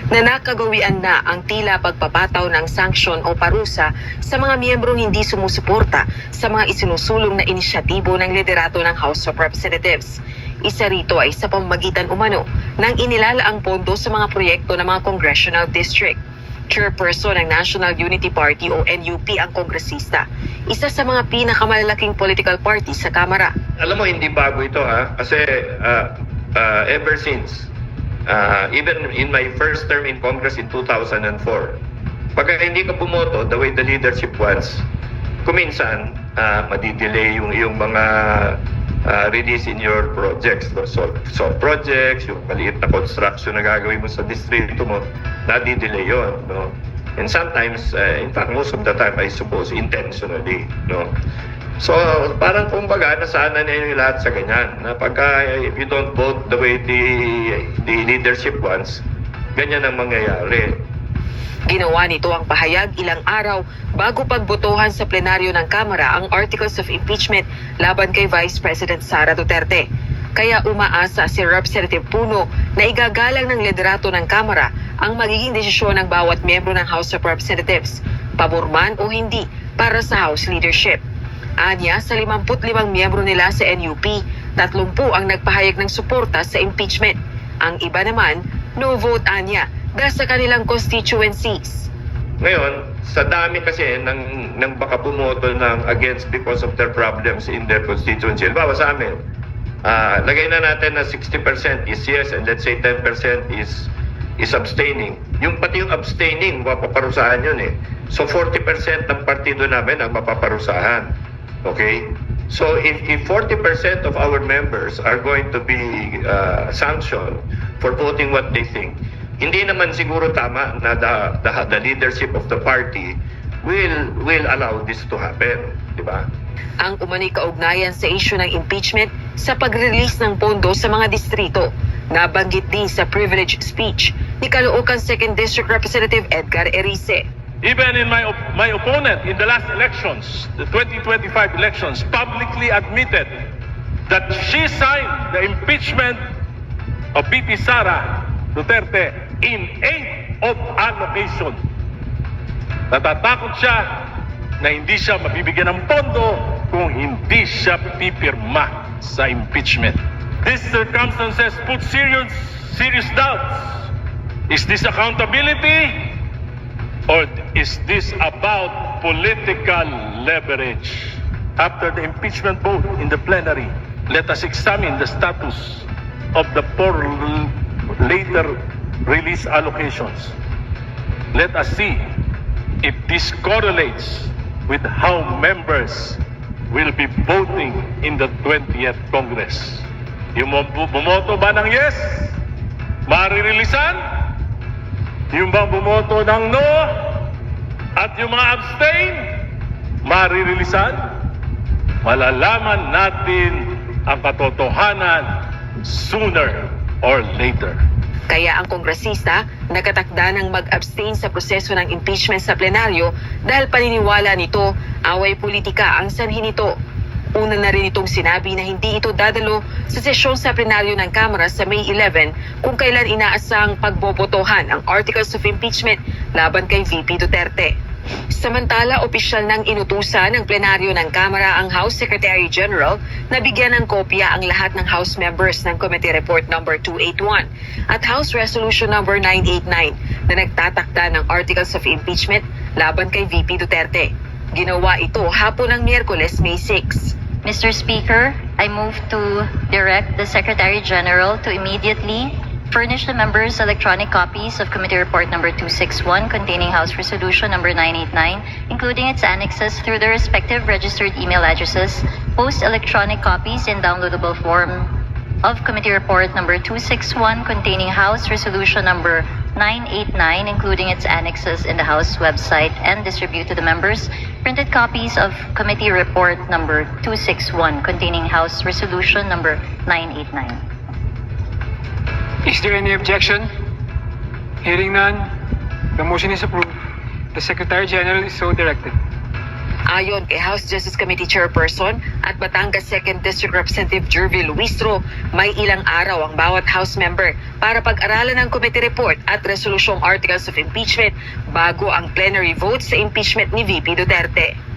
na nakagawian na ang tila pagpapataw ng sanksyon o parusa sa mga miyembrong hindi sumusuporta sa mga isinusulong na inisyatibo ng liderato ng House of Representatives. Isa rito ay sa pamamagitan umano ng inilalaang pondo sa mga proyekto ng mga congressional district. Chairperson ng National Unity Party o NUP ang kongresista, isa sa mga pinakamalalaking political party sa Kamara. Alam mo, hindi bago ito kasi ever since, even in my first term in Congress in 2004, pagka hindi ka bumoto the way the leadership wants, kuminsan madidelay yung iyong mga release in your projects. So projects, yung maliit na construction na gagawin mo sa distrito mo, nadidelay yun. No? And sometimes, in fact, most of the time, I suppose, intentionally. No? So, parang kumbaga, nasana na yung lahat sa ganyan. Na pagka, if you don't vote the way the leadership wants, ganyan ang mangyayari. Ginawa nito ang pahayag ilang araw bago pagbotohan sa plenaryo ng Kamara ang Articles of Impeachment laban kay Vice President Sara Duterte. Kaya umaasa si Representative Puno na igagalang ng liderato ng Kamara ang magiging desisyon ng bawat miyembro ng House of Representatives, pabor man o hindi, para sa House leadership. Anya, sa 55 miyembro nila sa NUP, 30 ang nagpahayag ng suporta sa impeachment. Ang iba naman, no vote anya, dahil sa kanilang constituencies. Ngayon, sa dami kasi ng baka bumoto ng against because of their problems in their constituency. Halimbawa sa amin, lagay na natin na 60% is yes and let's say 10% is abstaining. Pati yung abstaining, mapaparusahan yun eh. So 40% ng partido namin ang mapaparusahan. Okay? So if 40% of our members are going to be sanctioned for voting what they think, hindi naman siguro tama na the leadership of the party will allow this to happen, di ba? Ang umano'y kaugnayan sa issue ng impeachment sa pag-release ng pondo sa mga distrito, nabanggit din sa privilege speech ni Caloocan 2nd District Representative Edgar Erice. Even in my opponent in the last elections, the 2025 elections, publicly admitted that she signed the impeachment of VP Sara Duterte in aid of allocation. Natatakot siya na hindi siya mabibigyan ng pondo kung hindi siya pipirma sa impeachment. These circumstances put serious doubts. Is this accountability or is this about political leverage? After the impeachment vote in the plenary, let us examine the status of the four later release allocations. Let us see if this correlates with how members will be voting in the 20th Congress. Yung bumoto ba ng yes, maririlisan? Yung bang bumoto ng no, at yung mga abstain, maririlisan? Malalaman natin ang katotohanan sooner or later. Kaya ang kongresista nakatakda ng mag-abstain sa proseso ng impeachment sa plenaryo dahil paniniwala nito away politika ang sanhi nito. Una na rin itong sinabi na hindi ito dadalo sa sesyon sa plenaryo ng Kamara sa May 11 kung kailan inaasang pagbobotohan ang Articles of Impeachment laban kay VP Duterte. Samantala, opisyal nang inutusan ng plenaryo ng Kamara ang House Secretary General na bigyan ng kopya ang lahat ng House members ng Committee Report No. 281 at House Resolution No. 989 na nagtatakda ng Articles of Impeachment laban kay VP Duterte. Ginawa ito hapon ng Miyerkules, May 6. Mr. Speaker, I move to direct the Secretary General to immediately furnish the members electronic copies of Committee Report number 261 containing House Resolution number 989, including its annexes through the respective registered email addresses, post electronic copies in downloadable form of Committee Report number 261 containing House Resolution number 989, including its annexes in the House website, and distribute to the members printed copies of Committee Report number 261 containing House Resolution number 989. Is there any objection? Hearing none, the motion is approved. The Secretary General is so directed. Ayon kay House Justice Committee Chairperson at Batangas 2nd District Representative Jervil Luistro, may ilang araw ang bawat House member para pag-aralan ang committee report at resolusyong articles of impeachment bago ang plenary vote sa impeachment ni VP Duterte.